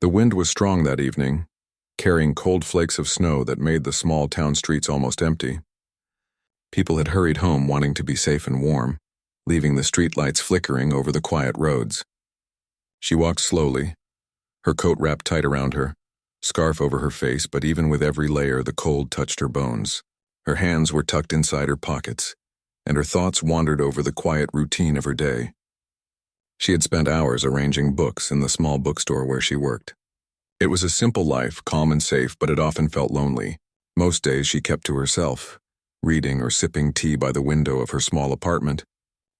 The wind was strong that evening, carrying cold flakes of snow that made the small town streets almost empty. People had hurried home wanting to be safe and warm, leaving the streetlights flickering over the quiet roads. She walked slowly, her coat wrapped tight around her, scarf over her face, but even with every layer the cold touched her bones. Her hands were tucked inside her pockets, and her thoughts wandered over the quiet routine of her day. She had spent hours arranging books in the small bookstore where she worked. It was a simple life, calm and safe, but it often felt lonely. Most days she kept to herself, reading or sipping tea by the window of her small apartment,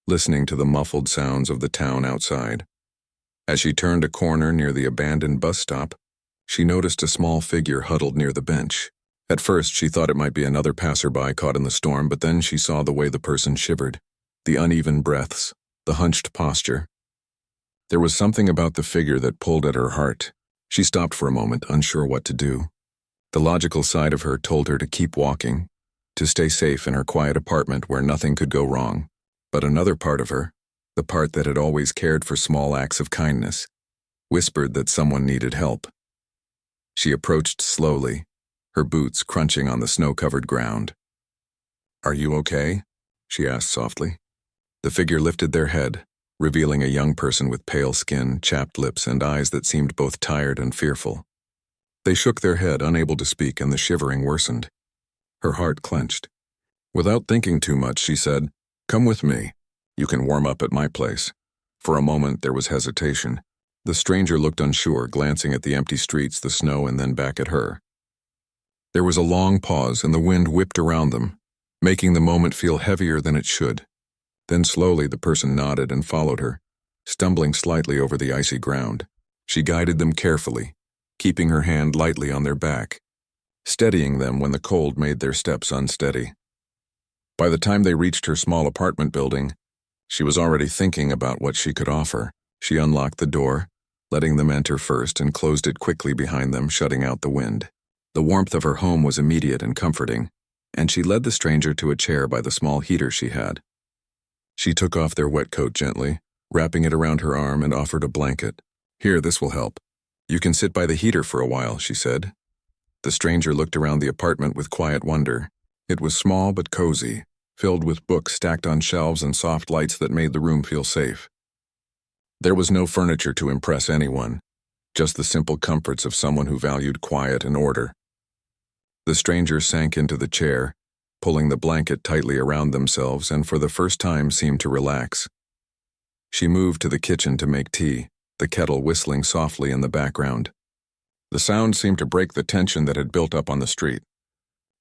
listening to the muffled sounds of the town outside. As she turned a corner near the abandoned bus stop, she noticed a small figure huddled near the bench. At first, she thought it might be another passerby caught in the storm, but then she saw the way the person shivered, the uneven breaths, the hunched posture. There was something about the figure that pulled at her heart. She stopped for a moment, unsure what to do. The logical side of her told her to keep walking, to stay safe in her quiet apartment where nothing could go wrong. But another part of her, the part that had always cared for small acts of kindness, whispered that someone needed help. She approached slowly, her boots crunching on the snow-covered ground. "Are you okay?" she asked softly. The figure lifted their head, revealing a young person with pale skin, chapped lips, and eyes that seemed both tired and fearful. They shook their head, unable to speak, and the shivering worsened. Her heart clenched. Without thinking too much, she said, "Come with me. You can warm up at my place." For a moment there was hesitation. The stranger looked unsure, glancing at the empty streets, the snow, and then back at her. There was a long pause, and the wind whipped around them, making the moment feel heavier than it should. Then slowly the person nodded and followed her, stumbling slightly over the icy ground. She guided them carefully, keeping her hand lightly on their back, steadying them when the cold made their steps unsteady. By the time they reached her small apartment building, she was already thinking about what she could offer. She unlocked the door, letting them enter first, and closed it quickly behind them, shutting out the wind. The warmth of her home was immediate and comforting, and she led the stranger to a chair by the small heater she had. She took off their wet coat gently, wrapping it around her arm, and offered a blanket. "Here, this will help. You can sit by the heater for a while," she said. The stranger looked around the apartment with quiet wonder. It was small but cozy, filled with books stacked on shelves and soft lights that made the room feel safe. There was no furniture to impress anyone, just the simple comforts of someone who valued quiet and order. The stranger sank into the chair, pulling the blanket tightly around themselves, and for the first time seemed to relax. She moved to the kitchen to make tea, the kettle whistling softly in the background. The sound seemed to break the tension that had built up on the street.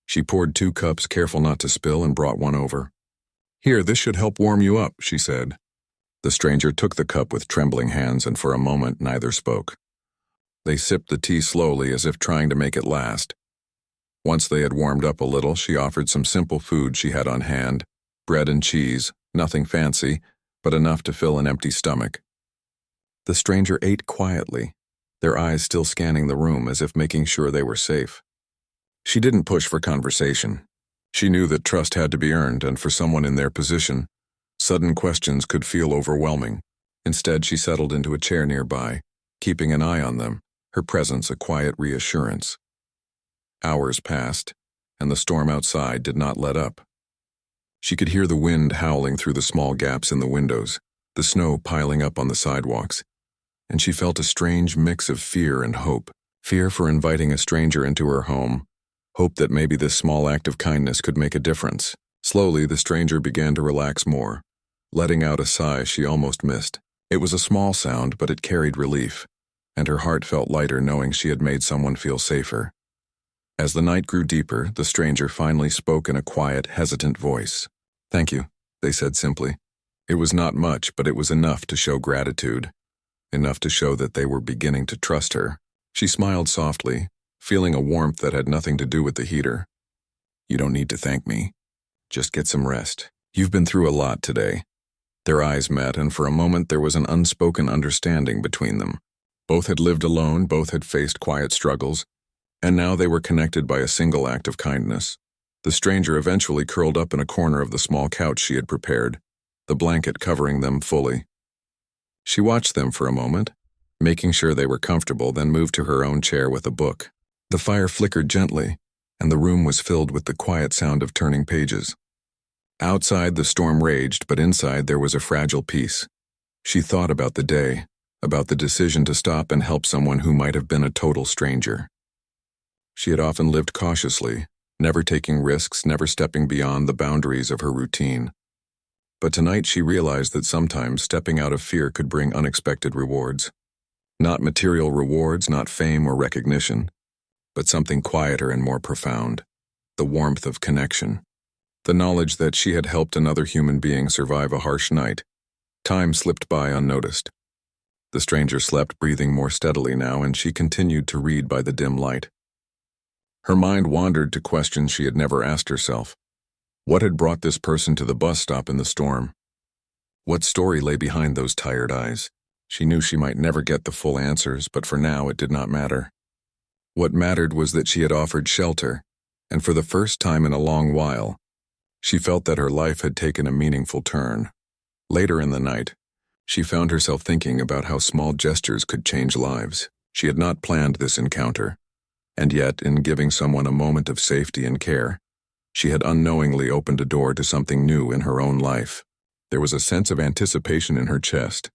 She poured 2 cups, careful not to spill, and brought one over. "Here, this should help warm you up," she said. The stranger took the cup with trembling hands, and for a moment neither spoke. They sipped the tea slowly, as if trying to make it last. Once they had warmed up a little, she offered some simple food she had on hand, bread and cheese, nothing fancy, but enough to fill an empty stomach. The stranger ate quietly, their eyes still scanning the room as if making sure they were safe. She didn't push for conversation. She knew that trust had to be earned, and for someone in their position, sudden questions could feel overwhelming. Instead, she settled into a chair nearby, keeping an eye on them, her presence a quiet reassurance. Hours passed, and the storm outside did not let up. She could hear the wind howling through the small gaps in the windows, the snow piling up on the sidewalks, and she felt a strange mix of fear and hope. Fear for inviting a stranger into her home, hope that maybe this small act of kindness could make a difference. Slowly, the stranger began to relax more, letting out a sigh she almost missed. It was a small sound, but it carried relief, and her heart felt lighter knowing she had made someone feel safer. As the night grew deeper, the stranger finally spoke in a quiet, hesitant voice. "Thank you," they said simply. It was not much, but it was enough to show gratitude, enough to show that they were beginning to trust her. She smiled softly, feeling a warmth that had nothing to do with the heater. "You don't need to thank me. Just get some rest. You've been through a lot today." Their eyes met, and for a moment there was an unspoken understanding between them. Both had lived alone, both had faced quiet struggles, and now they were connected by a single act of kindness. The stranger eventually curled up in a corner of the small couch she had prepared, the blanket covering them fully. She watched them for a moment, making sure they were comfortable, then moved to her own chair with a book. The fire flickered gently, and the room was filled with the quiet sound of turning pages. Outside, the storm raged, but inside there was a fragile peace. She thought about the day, about the decision to stop and help someone who might have been a total stranger. She had often lived cautiously, never taking risks, never stepping beyond the boundaries of her routine. But tonight she realized that sometimes stepping out of fear could bring unexpected rewards. Not material rewards, not fame or recognition, but something quieter and more profound. The warmth of connection. The knowledge that she had helped another human being survive a harsh night. Time slipped by unnoticed. The stranger slept, breathing more steadily now, and she continued to read by the dim light. Her mind wandered to questions she had never asked herself. What had brought this person to the bus stop in the storm? What story lay behind those tired eyes? She knew she might never get the full answers, but for now it did not matter. What mattered was that she had offered shelter, and for the first time in a long while, she felt that her life had taken a meaningful turn. Later in the night, she found herself thinking about how small gestures could change lives. She had not planned this encounter, and yet, in giving someone a moment of safety and care, she had unknowingly opened a door to something new in her own life. There was a sense of anticipation in her chest,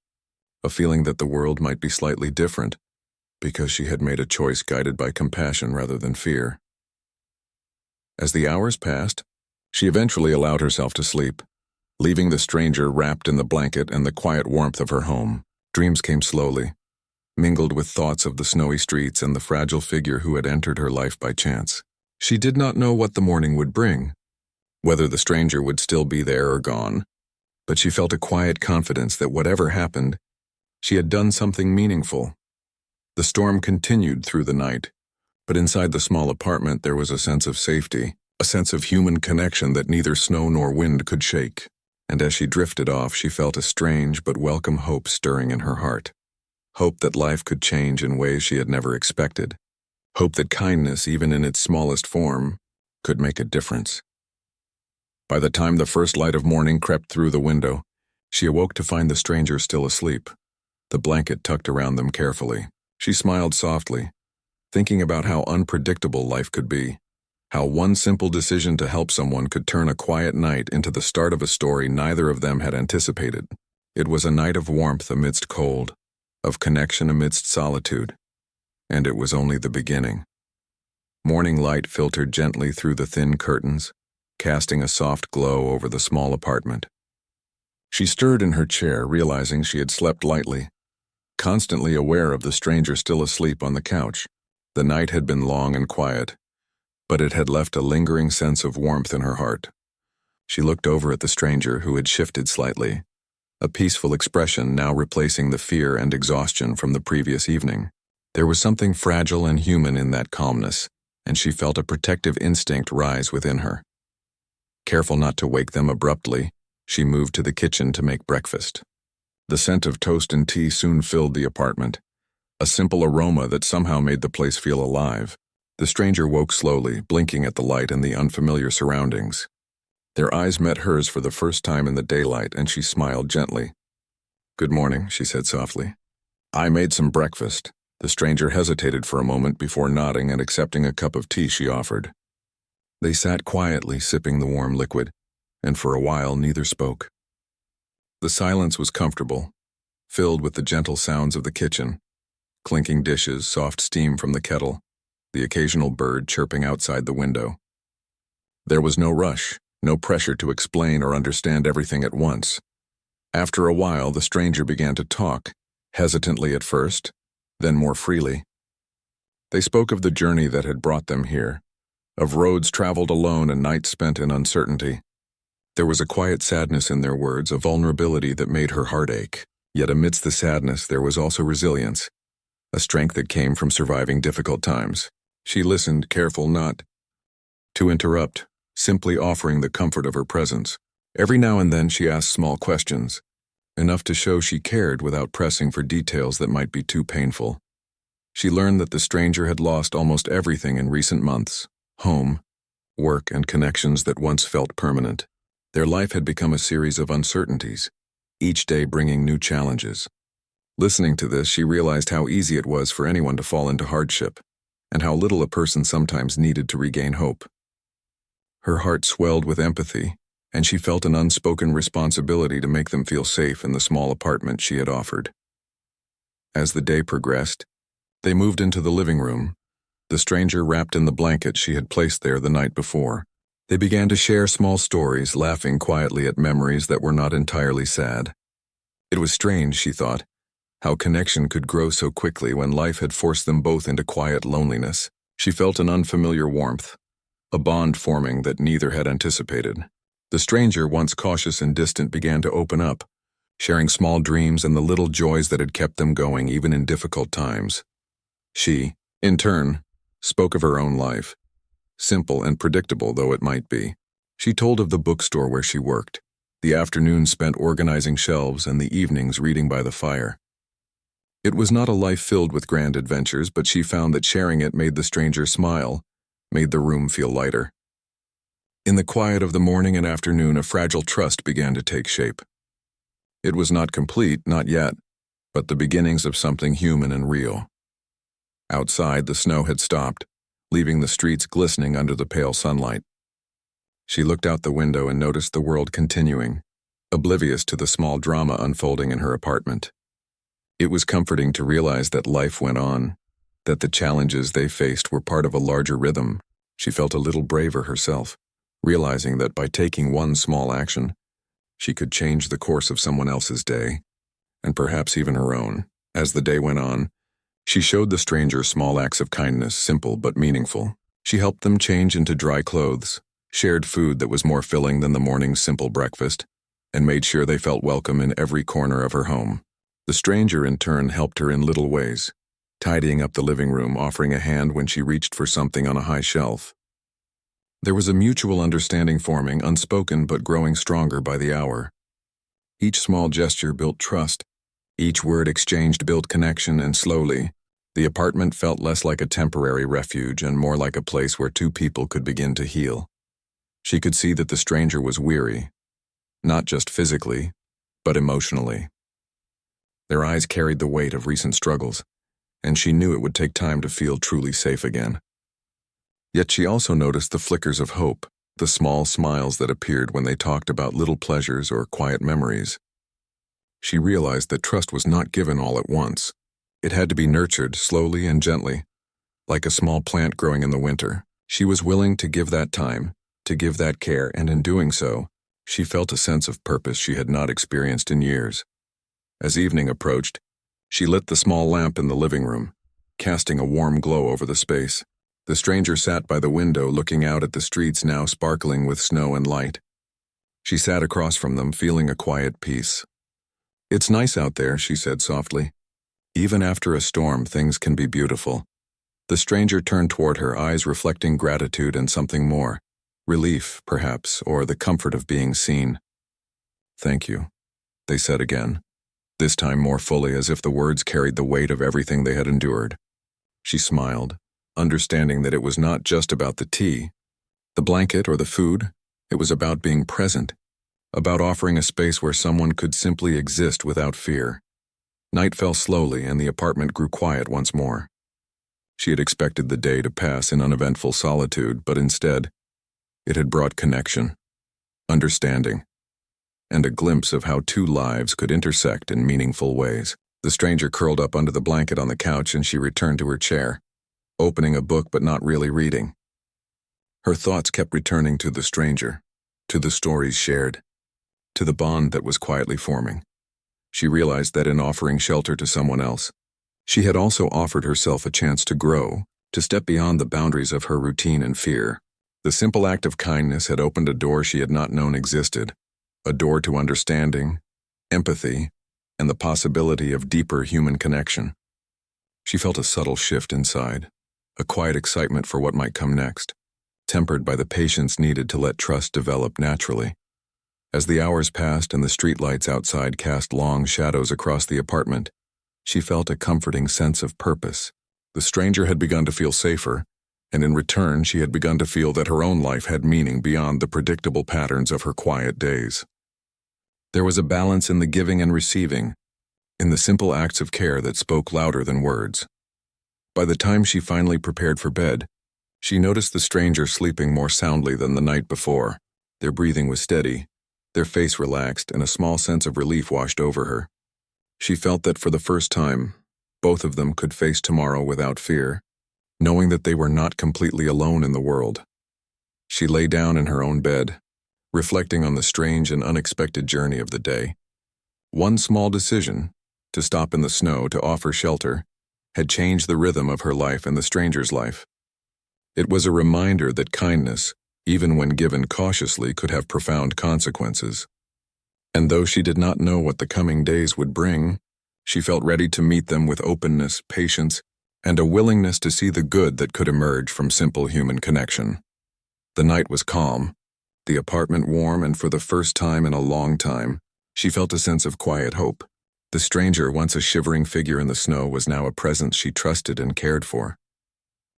a feeling that the world might be slightly different, because she had made a choice guided by compassion rather than fear. As the hours passed, she eventually allowed herself to sleep, leaving the stranger wrapped in the blanket and the quiet warmth of her home. Dreams came slowly, mingled with thoughts of the snowy streets and the fragile figure who had entered her life by chance. She did not know what the morning would bring, whether the stranger would still be there or gone, but she felt a quiet confidence that whatever happened, she had done something meaningful. The storm continued through the night, but inside the small apartment there was a sense of safety, a sense of human connection that neither snow nor wind could shake. And as she drifted off, she felt a strange but welcome hope stirring in her heart. Hope that life could change in ways she had never expected. Hope that kindness, even in its smallest form, could make a difference. By the time the first light of morning crept through the window, she awoke to find the stranger still asleep, the blanket tucked around them carefully. She smiled softly, thinking about how unpredictable life could be, how one simple decision to help someone could turn a quiet night into the start of a story neither of them had anticipated. It was a night of warmth amidst cold, of connection amidst solitude, and it was only the beginning. Morning light filtered gently through the thin curtains, casting a soft glow over the small apartment. She stirred in her chair, realizing she had slept lightly, constantly aware of the stranger still asleep on the couch. The night had been long and quiet, but it had left a lingering sense of warmth in her heart. She looked over at the stranger, who had shifted slightly, a peaceful expression now replacing the fear and exhaustion from the previous evening. There was something fragile and human in that calmness, and she felt a protective instinct rise within her. Careful not to wake them abruptly, she moved to the kitchen to make breakfast. The scent of toast and tea soon filled the apartment, a simple aroma that somehow made the place feel alive. The stranger woke slowly, blinking at the light and the unfamiliar surroundings. Their eyes met hers for the first time in the daylight, and she smiled gently. "Good morning," she said softly. "I made some breakfast." The stranger hesitated for a moment before nodding and accepting a cup of tea she offered. They sat quietly, sipping the warm liquid, and for a while neither spoke. The silence was comfortable, filled with the gentle sounds of the kitchen, clinking dishes, soft steam from the kettle, the occasional bird chirping outside the window. There was no rush, no pressure to explain or understand everything at once. After a while, the stranger began to talk, hesitantly at first, then more freely. They spoke of the journey that had brought them here, of roads traveled alone and nights spent in uncertainty. There was a quiet sadness in their words, a vulnerability that made her heart ache. Yet amidst the sadness, there was also resilience, a strength that came from surviving difficult times. She listened, careful not to interrupt, simply offering the comfort of her presence. Every now and then she asked small questions, enough to show she cared without pressing for details that might be too painful. She learned that the stranger had lost almost everything in recent months: home, work, and connections that once felt permanent. Their life had become a series of uncertainties, each day bringing new challenges. Listening to this, she realized how easy it was for anyone to fall into hardship, and how little a person sometimes needed to regain hope. Her heart swelled with empathy, and she felt an unspoken responsibility to make them feel safe in the small apartment she had offered. As the day progressed, they moved into the living room, the stranger wrapped in the blanket she had placed there the night before. They began to share small stories, laughing quietly at memories that were not entirely sad. It was strange, she thought, how connection could grow so quickly when life had forced them both into quiet loneliness. She felt an unfamiliar warmth, a bond forming that neither had anticipated. The stranger, once cautious and distant, began to open up, sharing small dreams and the little joys that had kept them going even in difficult times. She, in turn, spoke of her own life, simple and predictable though it might be. She told of the bookstore where she worked, the afternoons spent organizing shelves and the evenings reading by the fire. It was not a life filled with grand adventures, but she found that sharing it made the stranger smile, made the room feel lighter. In the quiet of the morning and afternoon, a fragile trust began to take shape. It was not complete, not yet, but the beginnings of something human and real. Outside, the snow had stopped, leaving the streets glistening under the pale sunlight. She looked out the window and noticed the world continuing, oblivious to the small drama unfolding in her apartment. It was comforting to realize that life went on, that the challenges they faced were part of a larger rhythm. She felt a little braver herself, realizing that by taking one small action, she could change the course of someone else's day, and perhaps even her own. As the day went on, she showed the stranger small acts of kindness, simple but meaningful. She helped them change into dry clothes, shared food that was more filling than the morning's simple breakfast, and made sure they felt welcome in every corner of her home. The stranger, in turn, helped her in little ways, tidying up the living room, offering a hand when she reached for something on a high shelf. There was a mutual understanding forming, unspoken but growing stronger by the hour. Each small gesture built trust. Each word exchanged built connection, and slowly, the apartment felt less like a temporary refuge and more like a place where two people could begin to heal. She could see that the stranger was weary, not just physically, but emotionally. Their eyes carried the weight of recent struggles, and she knew it would take time to feel truly safe again. Yet she also noticed the flickers of hope, the small smiles that appeared when they talked about little pleasures or quiet memories. She realized that trust was not given all at once. It had to be nurtured slowly and gently, like a small plant growing in the winter. She was willing to give that time, to give that care, and in doing so, she felt a sense of purpose she had not experienced in years. As evening approached, she lit the small lamp in the living room, casting a warm glow over the space. The stranger sat by the window looking out at the streets now sparkling with snow and light. She sat across from them, feeling a quiet peace. "It's nice out there," she said softly. "Even after a storm, things can be beautiful." The stranger turned toward her, eyes reflecting gratitude and something more. Relief, perhaps, or the comfort of being seen. "Thank you," they said again, this time more fully, as if the words carried the weight of everything they had endured. She smiled, understanding that it was not just about the tea, the blanket, or the food. It was about being present, about offering a space where someone could simply exist without fear. Night fell slowly, and the apartment grew quiet once more. She had expected the day to pass in uneventful solitude, but instead, it had brought connection, understanding, and a glimpse of how two lives could intersect in meaningful ways. The stranger curled up under the blanket on the couch, and she returned to her chair, opening a book but not really reading. Her thoughts kept returning to the stranger, to the stories shared, to the bond that was quietly forming. She realized that in offering shelter to someone else, she had also offered herself a chance to grow, to step beyond the boundaries of her routine and fear. The simple act of kindness had opened a door she had not known existed, a door to understanding, empathy, and the possibility of deeper human connection. She felt a subtle shift inside, a quiet excitement for what might come next, tempered by the patience needed to let trust develop naturally. As the hours passed and the streetlights outside cast long shadows across the apartment, she felt a comforting sense of purpose. The stranger had begun to feel safer, and in return she had begun to feel that her own life had meaning beyond the predictable patterns of her quiet days. There was a balance in the giving and receiving, in the simple acts of care that spoke louder than words. By the time she finally prepared for bed, she noticed the stranger sleeping more soundly than the night before. Their breathing was steady, their face relaxed, and a small sense of relief washed over her. She felt that for the first time, both of them could face tomorrow without fear, knowing that they were not completely alone in the world. She lay down in her own bed, reflecting on the strange and unexpected journey of the day. One small decision, to stop in the snow to offer shelter, had changed the rhythm of her life and the stranger's life. It was a reminder that kindness, even when given cautiously, could have profound consequences. And though she did not know what the coming days would bring, she felt ready to meet them with openness, patience, and a willingness to see the good that could emerge from simple human connection. The night was calm, the apartment warm, and for the first time in a long time, she felt a sense of quiet hope. The stranger, once a shivering figure in the snow, was now a presence she trusted and cared for.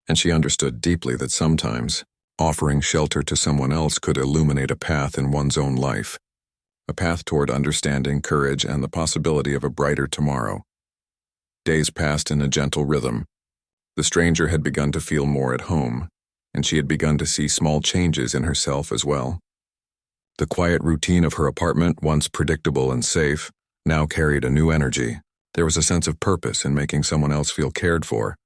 And she understood deeply that sometimes, offering shelter to someone else could illuminate a path in one's own life, a path toward understanding, courage, and the possibility of a brighter tomorrow. Days passed in a gentle rhythm. The stranger had begun to feel more at home, and she had begun to see small changes in herself as well. The quiet routine of her apartment, once predictable and safe, now carried a new energy. There was a sense of purpose in making someone else feel cared for,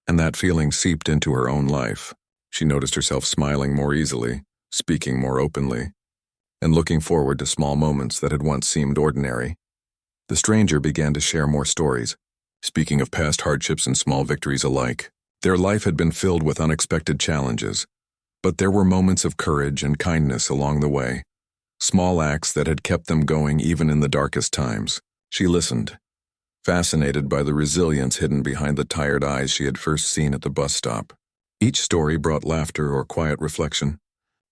and that feeling seeped into her own life. She noticed herself smiling more easily, speaking more openly, and looking forward to small moments that had once seemed ordinary. The stranger began to share more stories, speaking of past hardships and small victories alike. Their life had been filled with unexpected challenges, but there were moments of courage and kindness along the way, small acts that had kept them going even in the darkest times. She listened, fascinated by the resilience hidden behind the tired eyes she had first seen at the bus stop. Each story brought laughter or quiet reflection,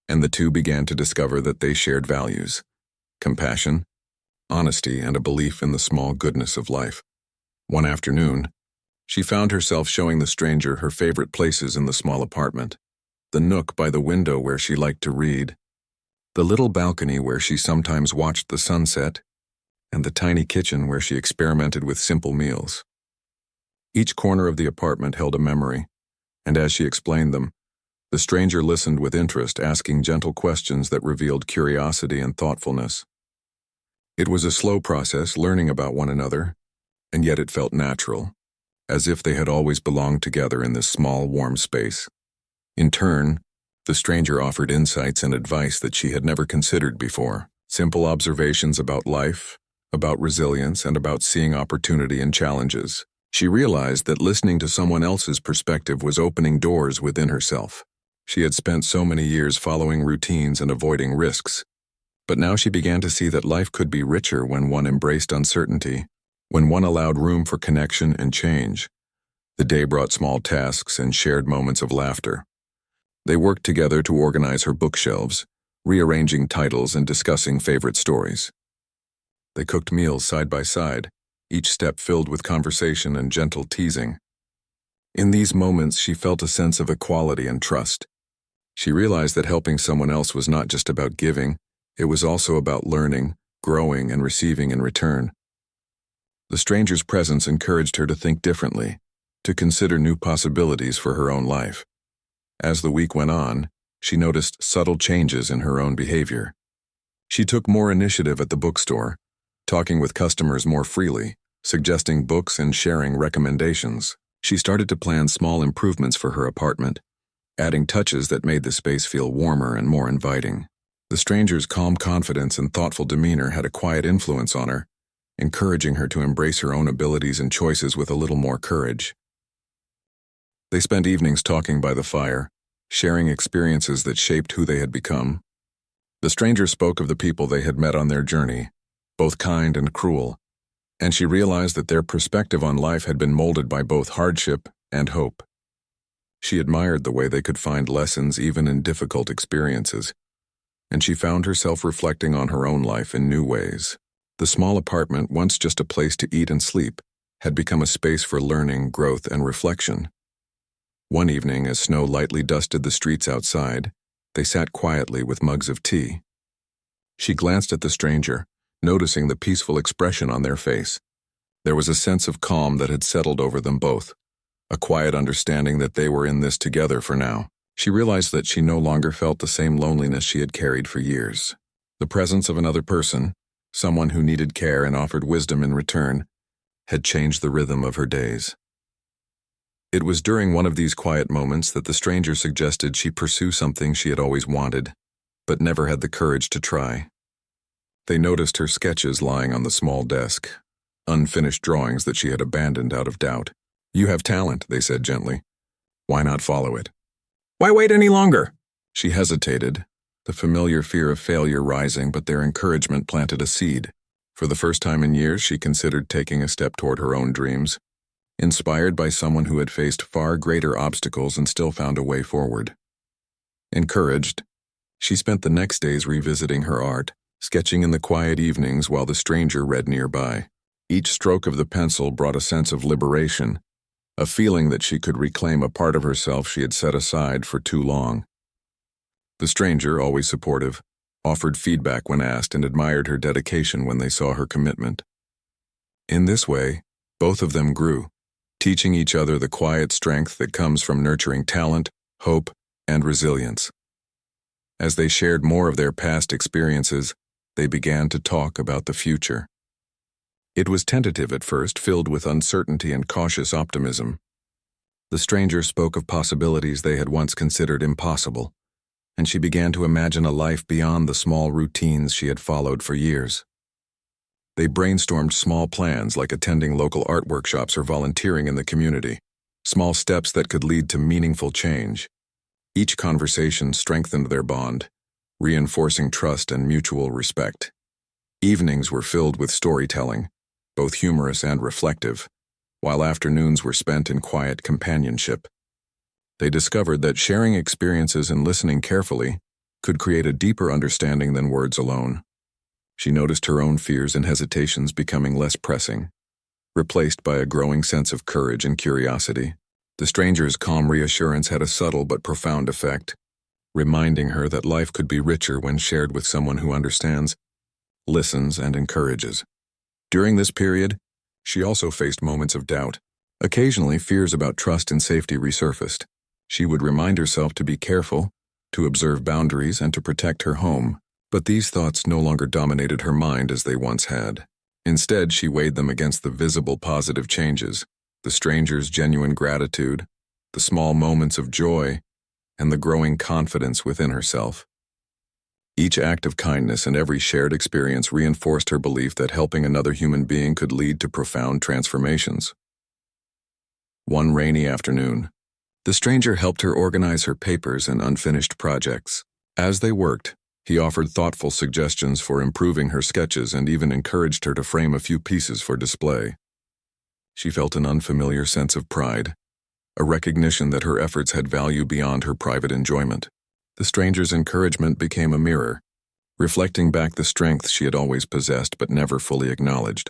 and the two began to discover that they shared values: compassion, honesty, and a belief in the small goodness of life. One afternoon, she found herself showing the stranger her favorite places in the small apartment: the nook by the window where she liked to read, the little balcony where she sometimes watched the sunset, and the tiny kitchen where she experimented with simple meals. Each corner of the apartment held a memory, and as she explained them, the stranger listened with interest, asking gentle questions that revealed curiosity and thoughtfulness. It was a slow process, learning about one another, and yet it felt natural, as if they had always belonged together in this small, warm space. In turn, the stranger offered insights and advice that she had never considered before. Simple observations about life, about resilience, and about seeing opportunity in challenges. She realized that listening to someone else's perspective was opening doors within herself. She had spent so many years following routines and avoiding risks, but now she began to see that life could be richer when one embraced uncertainty, when one allowed room for connection and change. The day brought small tasks and shared moments of laughter. They worked together to organize her bookshelves, rearranging titles and discussing favorite stories. They cooked meals side by side, each step filled with conversation and gentle teasing. In these moments, she felt a sense of equality and trust. She realized that helping someone else was not just about giving, it was also about learning, growing, and receiving in return. The stranger's presence encouraged her to think differently, to consider new possibilities for her own life. As the week went on, she noticed subtle changes in her own behavior. She took more initiative at the bookstore, talking with customers more freely, suggesting books and sharing recommendations. She started to plan small improvements for her apartment, adding touches that made the space feel warmer and more inviting. The stranger's calm confidence and thoughtful demeanor had a quiet influence on her, encouraging her to embrace her own abilities and choices with a little more courage. They spent evenings talking by the fire, sharing experiences that shaped who they had become. The stranger spoke of the people they had met on their journey, both kind and cruel, and she realized that their perspective on life had been molded by both hardship and hope. She admired the way they could find lessons even in difficult experiences, and she found herself reflecting on her own life in new ways. The small apartment, once just a place to eat and sleep, had become a space for learning, growth, and reflection. One evening, as snow lightly dusted the streets outside, they sat quietly with mugs of tea. She glanced at the stranger, noticing the peaceful expression on their face. There was a sense of calm that had settled over them both, a quiet understanding that they were in this together for now. She realized that she no longer felt the same loneliness she had carried for years. The presence of another person, someone who needed care and offered wisdom in return, had changed the rhythm of her days. It was during one of these quiet moments that the stranger suggested she pursue something she had always wanted, but never had the courage to try. They noticed her sketches lying on the small desk, unfinished drawings that she had abandoned out of doubt. "You have talent," they said gently. "Why not follow it?" "Why wait any longer?" She hesitated, the familiar fear of failure rising, but their encouragement planted a seed. For the first time in years, she considered taking a step toward her own dreams, inspired by someone who had faced far greater obstacles and still found a way forward. Encouraged, she spent the next days revisiting her art, sketching in the quiet evenings while the stranger read nearby. Each stroke of the pencil brought a sense of liberation, a feeling that she could reclaim a part of herself she had set aside for too long. The stranger, always supportive, offered feedback when asked and admired her dedication when they saw her commitment. In this way, both of them grew, teaching each other the quiet strength that comes from nurturing talent, hope, and resilience. As they shared more of their past experiences, they began to talk about the future. It was tentative at first, filled with uncertainty and cautious optimism. The stranger spoke of possibilities they had once considered impossible, and she began to imagine a life beyond the small routines she had followed for years. They brainstormed small plans like attending local art workshops or volunteering in the community, small steps that could lead to meaningful change. Each conversation strengthened their bond, reinforcing trust and mutual respect. Evenings were filled with storytelling, both humorous and reflective, while afternoons were spent in quiet companionship. They discovered that sharing experiences and listening carefully could create a deeper understanding than words alone. She noticed her own fears and hesitations becoming less pressing, replaced by a growing sense of courage and curiosity. The stranger's calm reassurance had a subtle but profound effect, reminding her that life could be richer when shared with someone who understands, listens, and encourages. During this period, she also faced moments of doubt. Occasionally, fears about trust and safety resurfaced. She would remind herself to be careful, to observe boundaries, and to protect her home. But these thoughts no longer dominated her mind as they once had. Instead, she weighed them against the visible positive changes, the stranger's genuine gratitude, the small moments of joy, and the growing confidence within herself. Each act of kindness and every shared experience reinforced her belief that helping another human being could lead to profound transformations. One rainy afternoon, the stranger helped her organize her papers and unfinished projects. As they worked, he offered thoughtful suggestions for improving her sketches and even encouraged her to frame a few pieces for display. She felt an unfamiliar sense of pride, a recognition that her efforts had value beyond her private enjoyment. The stranger's encouragement became a mirror, reflecting back the strength she had always possessed but never fully acknowledged.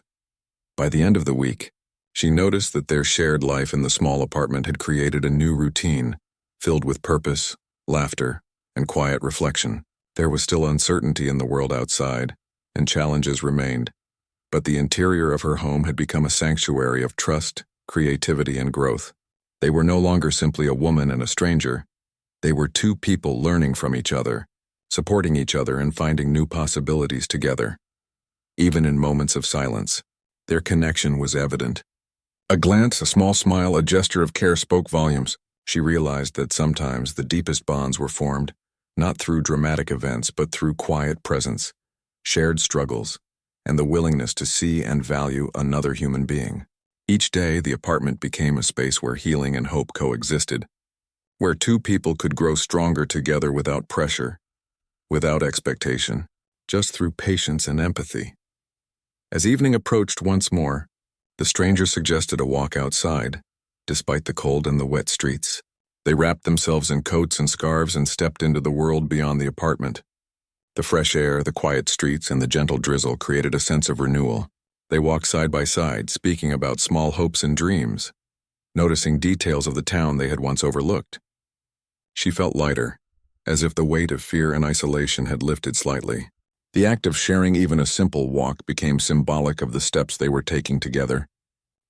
By the end of the week, she noticed that their shared life in the small apartment had created a new routine, filled with purpose, laughter, and quiet reflection. There was still uncertainty in the world outside, and challenges remained, but the interior of her home had become a sanctuary of trust, creativity, and growth. They were no longer simply a woman and a stranger. They were two people learning from each other, supporting each other, and finding new possibilities together. Even in moments of silence, their connection was evident. A glance, a small smile, a gesture of care spoke volumes. She realized that sometimes the deepest bonds were formed, not through dramatic events, but through quiet presence, shared struggles, and the willingness to see and value another human being. Each day, the apartment became a space where healing and hope coexisted, where two people could grow stronger together without pressure, without expectation, just through patience and empathy. As evening approached once more, the stranger suggested a walk outside, despite the cold and the wet streets. They wrapped themselves in coats and scarves and stepped into the world beyond the apartment. The fresh air, the quiet streets, and the gentle drizzle created a sense of renewal. They walked side by side, speaking about small hopes and dreams, noticing details of the town they had once overlooked. She felt lighter, as if the weight of fear and isolation had lifted slightly. The act of sharing even a simple walk became symbolic of the steps they were taking together,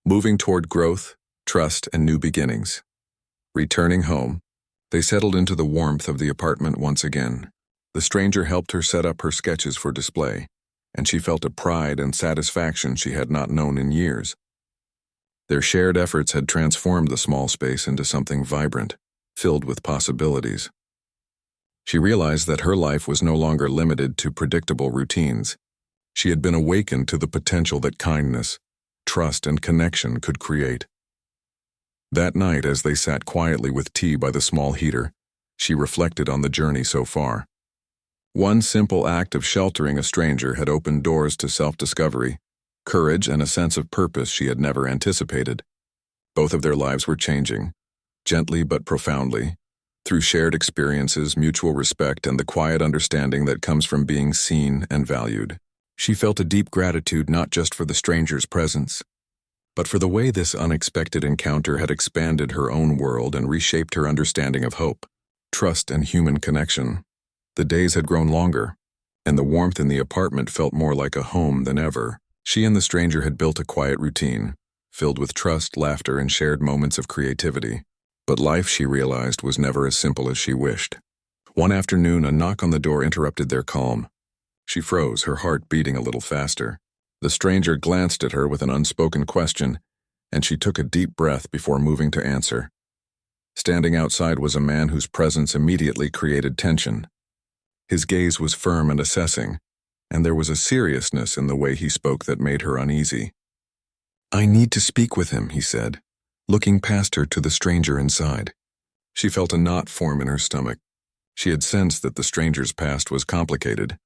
moving toward growth, trust, and new beginnings. Returning home, they settled into the warmth of the apartment once again. The stranger helped her set up her sketches for display, and she felt a pride and satisfaction she had not known in years. Their shared efforts had transformed the small space into something vibrant, filled with possibilities. She realized that her life was no longer limited to predictable routines. She had been awakened to the potential that kindness, trust, and connection could create. That night, as they sat quietly with tea by the small heater, she reflected on the journey so far. One simple act of sheltering a stranger had opened doors to self-discovery, courage, and a sense of purpose she had never anticipated. Both of their lives were changing, gently but profoundly, through shared experiences, mutual respect, and the quiet understanding that comes from being seen and valued. She felt a deep gratitude not just for the stranger's presence, but for the way this unexpected encounter had expanded her own world and reshaped her understanding of hope, trust, and human connection. The days had grown longer, and the warmth in the apartment felt more like a home than ever. She and the stranger had built a quiet routine, filled with trust, laughter, and shared moments of creativity. But life, she realized, was never as simple as she wished. One afternoon, a knock on the door interrupted their calm. She froze, her heart beating a little faster. The stranger glanced at her with an unspoken question, and she took a deep breath before moving to answer. Standing outside was a man whose presence immediately created tension. His gaze was firm and assessing, and there was a seriousness in the way he spoke that made her uneasy. "I need to speak with him," he said, looking past her to the stranger inside. She felt a knot form in her stomach. She had sensed that the stranger's past was complicated,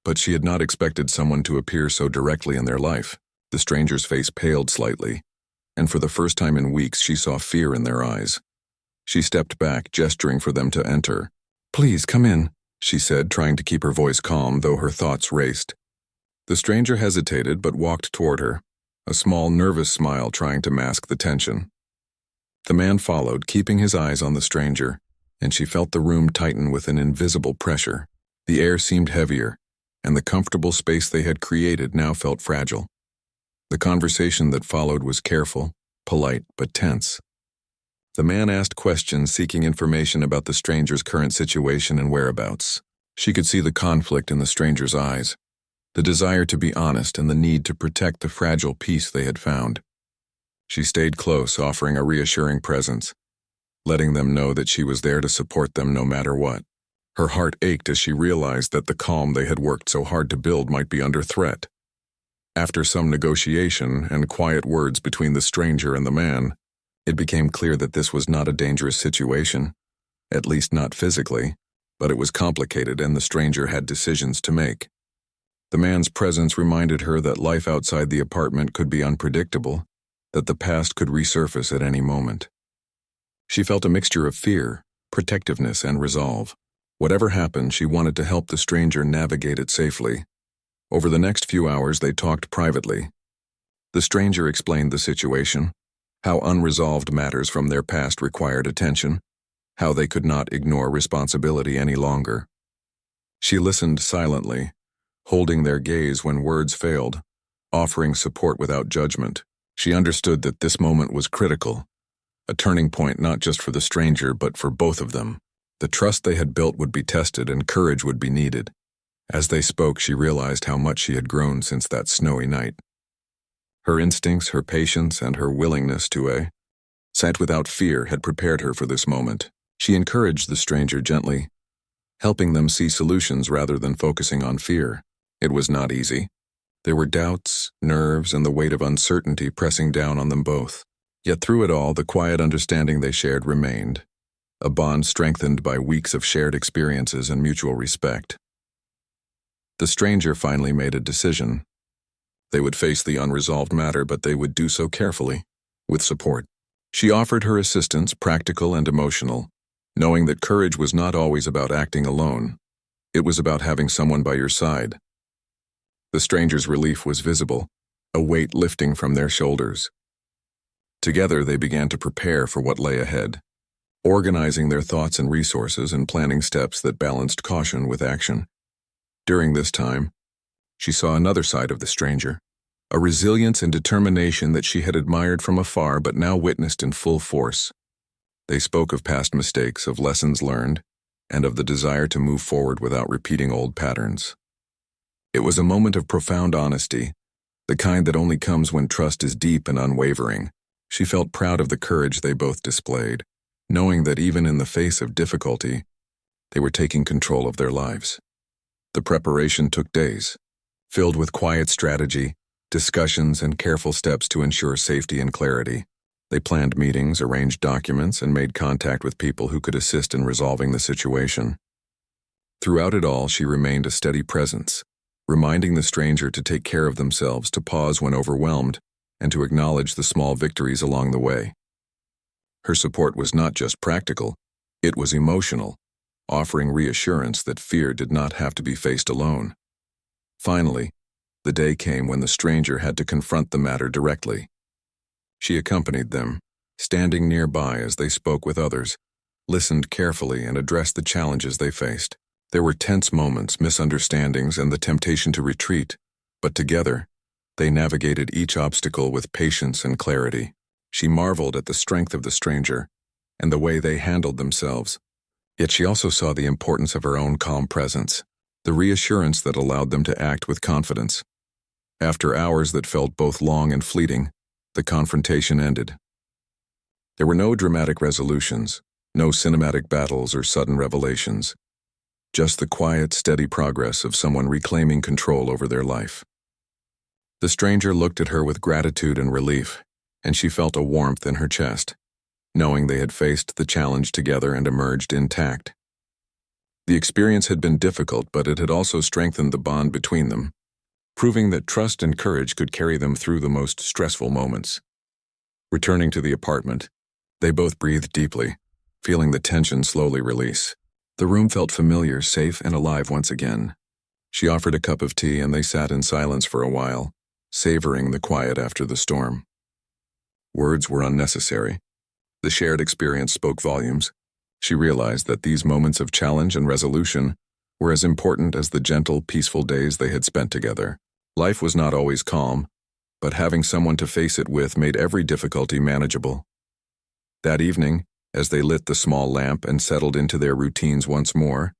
but she had not expected someone to appear so directly in their life. The stranger's face paled slightly, and for the first time in weeks she saw fear in their eyes. She stepped back, gesturing for them to enter. "Please, come in," she said, trying to keep her voice calm, though her thoughts raced. The stranger hesitated but walked toward her, a small, nervous smile trying to mask the tension. The man followed, keeping his eyes on the stranger, and she felt the room tighten with an invisible pressure. The air seemed heavier, and the comfortable space they had created now felt fragile. The conversation that followed was careful, polite, but tense. The man asked questions seeking information about the stranger's current situation and whereabouts. She could see the conflict in the stranger's eyes, the desire to be honest and the need to protect the fragile peace they had found. She stayed close, offering a reassuring presence, letting them know that she was there to support them no matter what. Her heart ached as she realized that the calm they had worked so hard to build might be under threat. After some negotiation and quiet words between the stranger and the man, it became clear that this was not a dangerous situation, at least not physically, but it was complicated and the stranger had decisions to make. The man's presence reminded her that life outside the apartment could be unpredictable, that the past could resurface at any moment. She felt a mixture of fear, protectiveness, and resolve. Whatever happened, she wanted to help the stranger navigate it safely. Over the next few hours, they talked privately. The stranger explained the situation, how unresolved matters from their past required attention, how they could not ignore responsibility any longer. She listened silently, holding their gaze when words failed, offering support without judgment. She understood that this moment was critical, a turning point not just for the stranger but for both of them. The trust they had built would be tested and courage would be needed. As they spoke, she realized how much she had grown since that snowy night. Her instincts, her patience, and her willingness to sit without fear had prepared her for this moment. She encouraged the stranger gently, helping them see solutions rather than focusing on fear. It was not easy. There were doubts, nerves, and the weight of uncertainty pressing down on them both. Yet through it all, the quiet understanding they shared remained, a bond strengthened by weeks of shared experiences and mutual respect. The stranger finally made a decision. They would face the unresolved matter, but they would do so carefully, with support. She offered her assistance, practical and emotional, knowing that courage was not always about acting alone. It was about having someone by your side. The stranger's relief was visible, a weight lifting from their shoulders. Together, they began to prepare for what lay ahead, organizing their thoughts and resources and planning steps that balanced caution with action. During this time, she saw another side of the stranger, a resilience and determination that she had admired from afar but now witnessed in full force. They spoke of past mistakes, of lessons learned, and of the desire to move forward without repeating old patterns. It was a moment of profound honesty, the kind that only comes when trust is deep and unwavering. She felt proud of the courage they both displayed, knowing that even in the face of difficulty, they were taking control of their lives. The preparation took days, filled with quiet strategy, discussions, and careful steps to ensure safety and clarity. They planned meetings, arranged documents, and made contact with people who could assist in resolving the situation. Throughout it all, she remained a steady presence, reminding the stranger to take care of themselves, to pause when overwhelmed, and to acknowledge the small victories along the way. Her support was not just practical, it was emotional, offering reassurance that fear did not have to be faced alone. Finally, the day came when the stranger had to confront the matter directly. She accompanied them, standing nearby as they spoke with others, listened carefully, and addressed the challenges they faced. There were tense moments, misunderstandings, and the temptation to retreat, but together, they navigated each obstacle with patience and clarity. She marveled at the strength of the stranger and the way they handled themselves. Yet she also saw the importance of her own calm presence, the reassurance that allowed them to act with confidence. After hours that felt both long and fleeting, the confrontation ended. There were no dramatic resolutions, no cinematic battles or sudden revelations, just the quiet, steady progress of someone reclaiming control over their life. The stranger looked at her with gratitude and relief, and she felt a warmth in her chest, knowing they had faced the challenge together and emerged intact. The experience had been difficult, but it had also strengthened the bond between them, proving that trust and courage could carry them through the most stressful moments. Returning to the apartment, they both breathed deeply, feeling the tension slowly release. The room felt familiar, safe, and alive once again. She offered a cup of tea, and they sat in silence for a while, savoring the quiet after the storm. Words were unnecessary. The shared experience spoke volumes. She realized that these moments of challenge and resolution were as important as the gentle, peaceful days they had spent together. Life was not always calm, but having someone to face it with made every difficulty manageable. That evening, as they lit the small lamp and settled into their routines once more,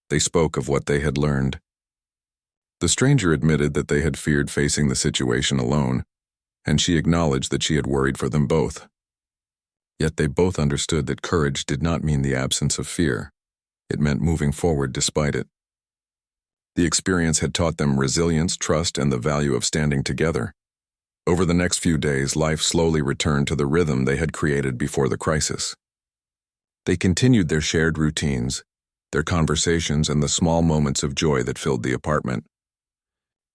they spoke of what they had learned. The stranger admitted that they had feared facing the situation alone, and she acknowledged that she had worried for them both. Yet they both understood that courage did not mean the absence of fear. It meant moving forward despite it. The experience had taught them resilience, trust, and the value of standing together. Over the next few days, life slowly returned to the rhythm they had created before the crisis. They continued their shared routines, their conversations, and the small moments of joy that filled the apartment.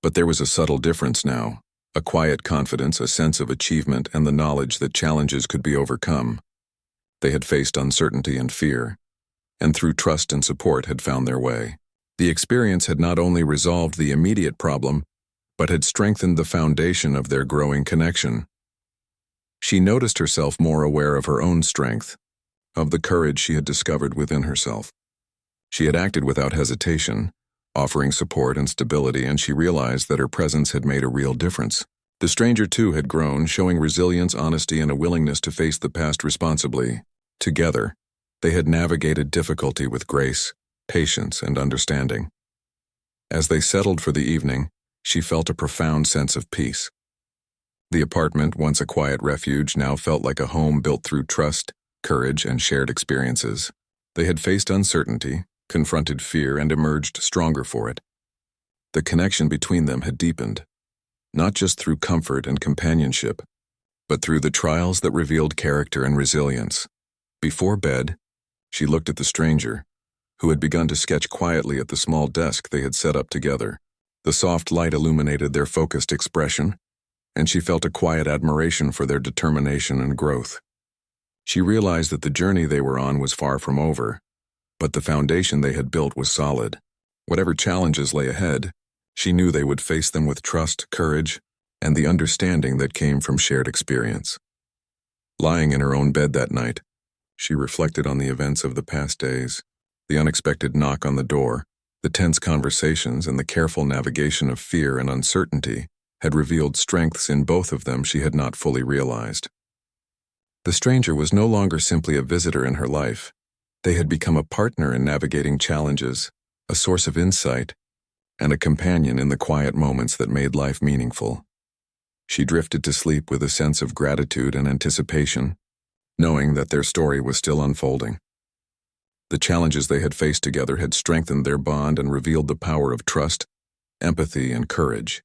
But there was a subtle difference now, a quiet confidence, a sense of achievement, and the knowledge that challenges could be overcome. They had faced uncertainty and fear, and through trust and support had found their way. The experience had not only resolved the immediate problem, but had strengthened the foundation of their growing connection. She noticed herself more aware of her own strength, of the courage she had discovered within herself. She had acted without hesitation, offering support and stability, and she realized that her presence had made a real difference. The stranger, too, had grown, showing resilience, honesty, and a willingness to face the past responsibly. Together, they had navigated difficulty with grace, patience, and understanding. As they settled for the evening, she felt a profound sense of peace. The apartment, once a quiet refuge, now felt like a home built through trust, courage, and shared experiences. They had faced uncertainty, confronted fear, and emerged stronger for it. The connection between them had deepened, not just through comfort and companionship, but through the trials that revealed character and resilience. Before bed, she looked at the stranger, who had begun to sketch quietly at the small desk they had set up together. The soft light illuminated their focused expression, and she felt a quiet admiration for their determination and growth. She realized that the journey they were on was far from over, but the foundation they had built was solid. Whatever challenges lay ahead, she knew they would face them with trust, courage, and the understanding that came from shared experience. Lying in her own bed that night, she reflected on the events of the past days, the unexpected knock on the door, the tense conversations, and the careful navigation of fear and uncertainty. had revealed strengths in both of them she had not fully realized. The stranger was no longer simply a visitor in her life. They had become a partner in navigating challenges, a source of insight, and a companion in the quiet moments that made life meaningful. She drifted to sleep with a sense of gratitude and anticipation, knowing that their story was still unfolding. The challenges they had faced together had strengthened their bond and revealed the power of trust, empathy, and courage.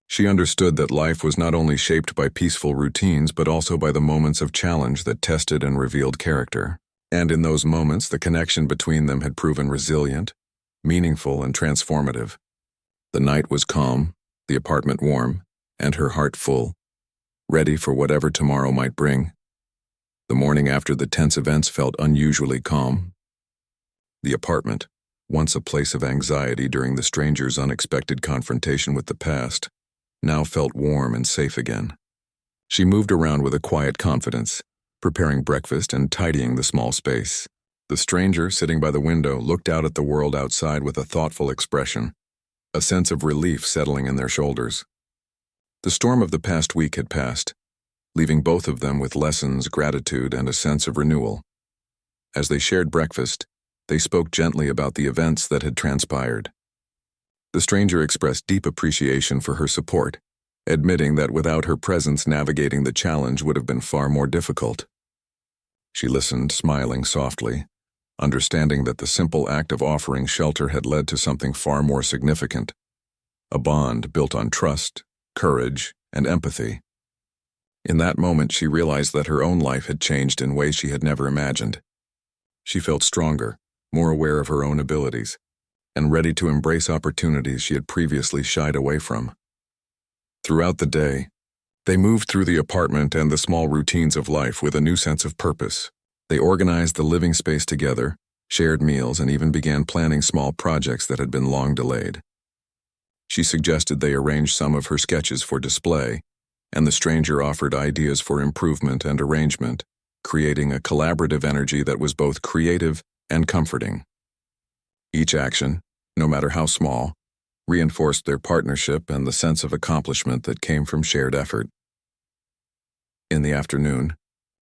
She understood that life was not only shaped by peaceful routines but also by the moments of challenge that tested and revealed character. And in those moments, the connection between them had proven resilient, meaningful, and transformative. The night was calm, the apartment warm, and her heart full, ready for whatever tomorrow might bring. The morning after the tense events felt unusually calm. The apartment, once a place of anxiety during the stranger's unexpected confrontation with the past, now felt warm and safe again. She moved around with a quiet confidence, preparing breakfast and tidying the small space. The stranger, sitting by the window, looked out at the world outside with a thoughtful expression, a sense of relief settling in their shoulders. The storm of the past week had passed, leaving both of them with lessons, gratitude, and a sense of renewal. As they shared breakfast, they spoke gently about the events that had transpired. The stranger expressed deep appreciation for her support, admitting that without her presence navigating the challenge would have been far more difficult. She listened, smiling softly, understanding that the simple act of offering shelter had led to something far more significant, a bond built on trust, courage, and empathy. In that moment, she realized that her own life had changed in ways she had never imagined. She felt stronger, more aware of her own abilities, and ready to embrace opportunities she had previously shied away from. Throughout the day, they moved through the apartment and the small routines of life with a new sense of purpose. They organized the living space together, shared meals, and even began planning small projects that had been long delayed. She suggested they arrange some of her sketches for display, and the stranger offered ideas for improvement and arrangement, creating a collaborative energy that was both creative and comforting. Each action, no matter how small, reinforced their partnership and the sense of accomplishment that came from shared effort. In the afternoon,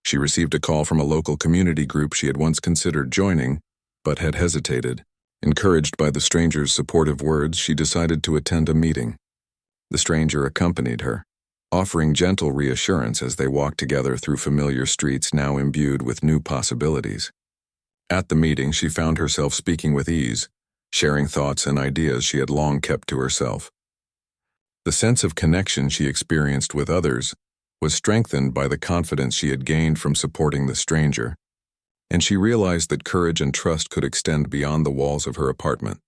she received a call from a local community group she had once considered joining, but had hesitated. Encouraged by the stranger's supportive words, she decided to attend a meeting. The stranger accompanied her, offering gentle reassurance as they walked together through familiar streets now imbued with new possibilities. At the meeting, she found herself speaking with ease, sharing thoughts and ideas she had long kept to herself. The sense of connection she experienced with others was strengthened by the confidence she had gained from supporting the stranger, and she realized that courage and trust could extend beyond the walls of her apartment.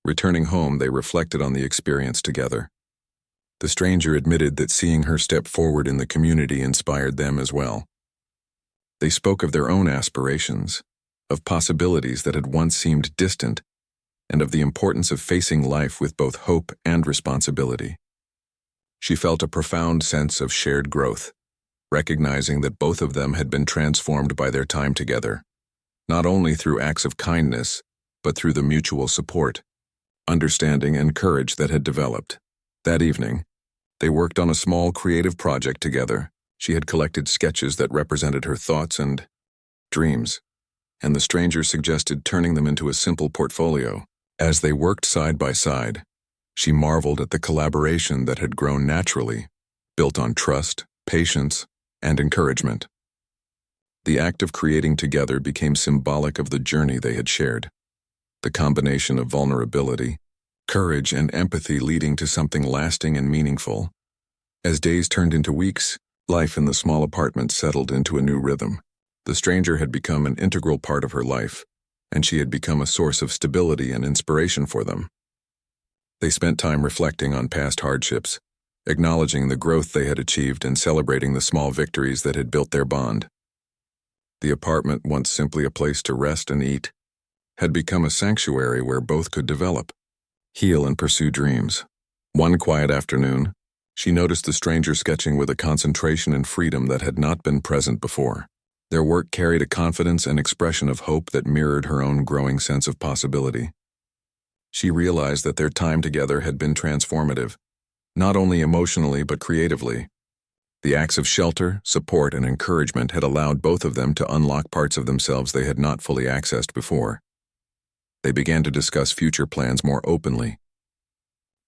Returning home, they reflected on the experience together. The stranger admitted that seeing her step forward in the community inspired them as well. They spoke of their own aspirations, of possibilities that had once seemed distant, and of the importance of facing life with both hope and responsibility. She felt a profound sense of shared growth, recognizing that both of them had been transformed by their time together, not only through acts of kindness, but through the mutual support, understanding, and courage that had developed. That evening, they worked on a small creative project together. She had collected sketches that represented her thoughts and dreams, and the stranger suggested turning them into a simple portfolio. As they worked side by side, she marveled at the collaboration that had grown naturally, built on trust, patience, and encouragement. The act of creating together became symbolic of the journey they had shared, the combination of vulnerability, courage, and empathy leading to something lasting and meaningful. As days turned into weeks, life in the small apartment settled into a new rhythm. The stranger had become an integral part of her life, and she had become a source of stability and inspiration for them. They spent time reflecting on past hardships, acknowledging the growth they had achieved and celebrating the small victories that had built their bond. The apartment, once simply a place to rest and eat, had become a sanctuary where both could develop, heal, and pursue dreams. One quiet afternoon, she noticed the stranger sketching with a concentration and freedom that had not been present before. Their work carried a confidence and expression of hope that mirrored her own growing sense of possibility. She realized that their time together had been transformative, not only emotionally but creatively. The acts of shelter, support, and encouragement had allowed both of them to unlock parts of themselves they had not fully accessed before. They began to discuss future plans more openly.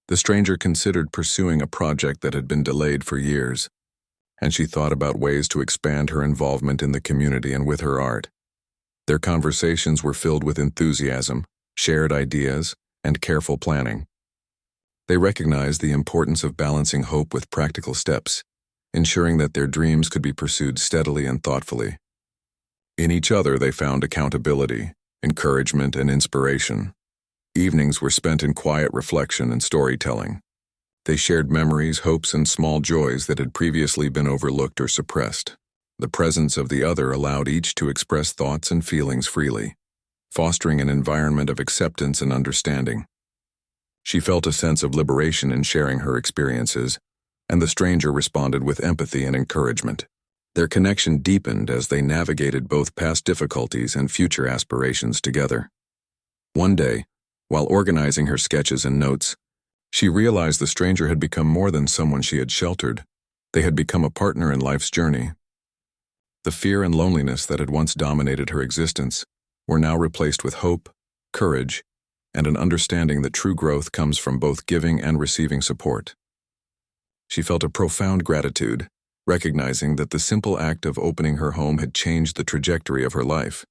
The stranger considered pursuing a project that had been delayed for years, and she thought about ways to expand her involvement in the community and with her art. Their conversations were filled with enthusiasm, shared ideas, and careful planning. They recognized the importance of balancing hope with practical steps, ensuring that their dreams could be pursued steadily and thoughtfully. In each other, they found accountability, encouragement, and inspiration. Evenings were spent in quiet reflection and storytelling. They shared memories, hopes, and small joys that had previously been overlooked or suppressed. The presence of the other allowed each to express thoughts and feelings freely, fostering an environment of acceptance and understanding. She felt a sense of liberation in sharing her experiences, and the stranger responded with empathy and encouragement. Their connection deepened as they navigated both past difficulties and future aspirations together. One day, while organizing her sketches and notes, she realized the stranger had become more than someone she had sheltered. They had become a partner in life's journey. The fear and loneliness that had once dominated her existence were now replaced with hope, courage, and an understanding that true growth comes from both giving and receiving support. She felt a profound gratitude, recognizing that the simple act of opening her home had changed the trajectory of her life.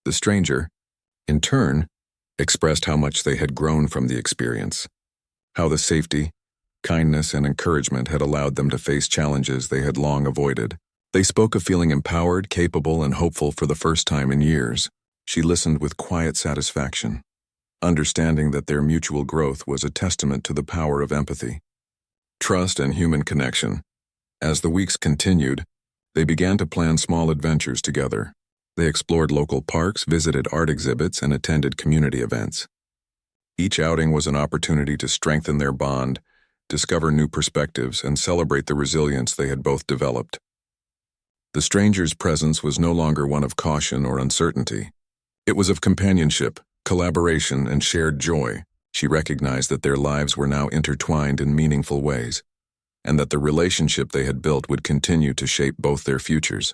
The stranger, in turn, expressed how much they had grown from the experience, how the safety, kindness, and encouragement had allowed them to face challenges they had long avoided. They spoke of feeling empowered, capable, and hopeful for the first time in years. She listened with quiet satisfaction, understanding that their mutual growth was a testament to the power of empathy, trust, and human connection. As the weeks continued, they began to plan small adventures together. They explored local parks, visited art exhibits, and attended community events. Each outing was an opportunity to strengthen their bond, discover new perspectives, and celebrate the resilience they had both developed. The stranger's presence was no longer one of caution or uncertainty. It was of companionship, collaboration, and shared joy. She recognized that their lives were now intertwined in meaningful ways, and that the relationship they had built would continue to shape both their futures.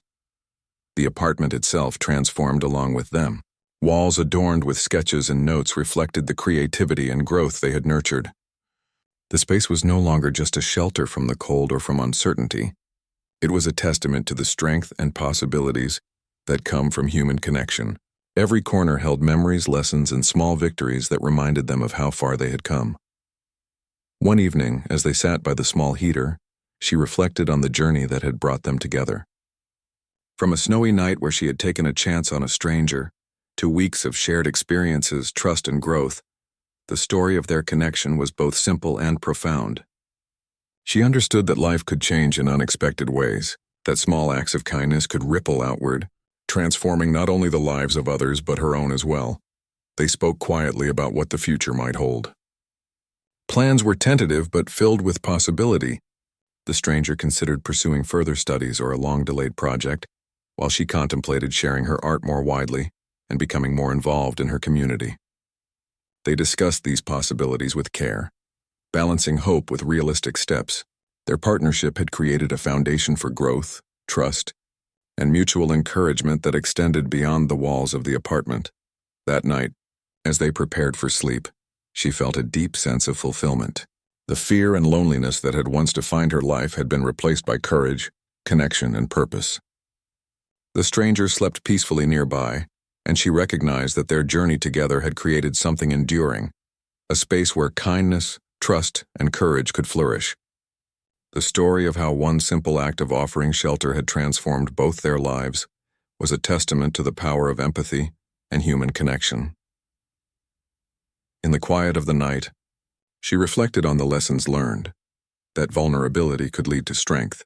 The apartment itself transformed along with them. Walls adorned with sketches and notes reflected the creativity and growth they had nurtured. The space was no longer just a shelter from the cold or from uncertainty. It was a testament to the strength and possibilities that come from human connection. Every corner held memories, lessons, and small victories that reminded them of how far they had come. One evening, as they sat by the small heater, she reflected on the journey that had brought them together. From a snowy night where she had taken a chance on a stranger, to weeks of shared experiences, trust, and growth, the story of their connection was both simple and profound. She understood that life could change in unexpected ways, that small acts of kindness could ripple outward, transforming not only the lives of others but her own as well. They spoke quietly about what the future might hold. Plans were tentative but filled with possibility. The stranger considered pursuing further studies or a long-delayed project, while she contemplated sharing her art more widely and becoming more involved in her community. They discussed these possibilities with care, balancing hope with realistic steps. Their partnership had created a foundation for growth, trust, and mutual encouragement that extended beyond the walls of the apartment. That night, as they prepared for sleep, she felt a deep sense of fulfillment. The fear and loneliness that had once defined her life had been replaced by courage, connection, and purpose. The stranger slept peacefully nearby, and she recognized that their journey together had created something enduring, a space where kindness, trust, and courage could flourish. The story of how one simple act of offering shelter had transformed both their lives was a testament to the power of empathy and human connection. In the quiet of the night, she reflected on the lessons learned, that vulnerability could lead to strength,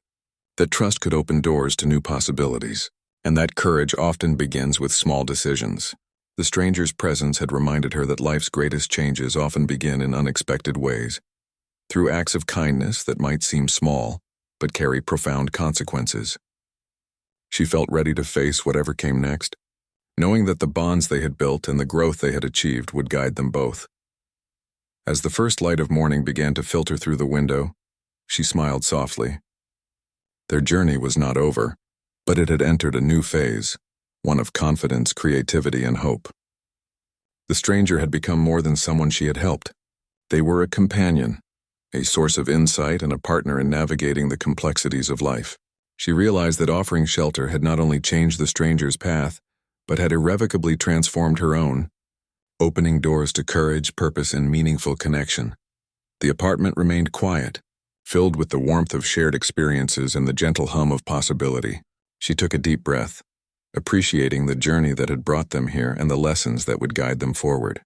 that trust could open doors to new possibilities, and that courage often begins with small decisions. The stranger's presence had reminded her that life's greatest changes often begin in unexpected ways, through acts of kindness that might seem small, but carry profound consequences. She felt ready to face whatever came next, knowing that the bonds they had built and the growth they had achieved would guide them both. As the first light of morning began to filter through the window, she smiled softly. Their journey was not over, but it had entered a new phase, one of confidence, creativity, and hope. The stranger had become more than someone she had helped. They were a companion, a source of insight and a partner in navigating the complexities of life. She realized that offering shelter had not only changed the stranger's path, but had irrevocably transformed her own, opening doors to courage, purpose, and meaningful connection. The apartment remained quiet, filled with the warmth of shared experiences and the gentle hum of possibility. She took a deep breath, appreciating the journey that had brought them here and the lessons that would guide them forward.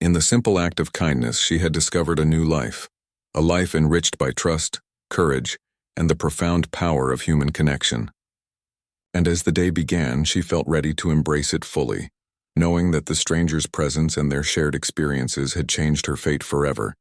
In the simple act of kindness, she had discovered a new life, a life enriched by trust, courage, and the profound power of human connection. And as the day began, she felt ready to embrace it fully, knowing that the stranger's presence and their shared experiences had changed her fate forever.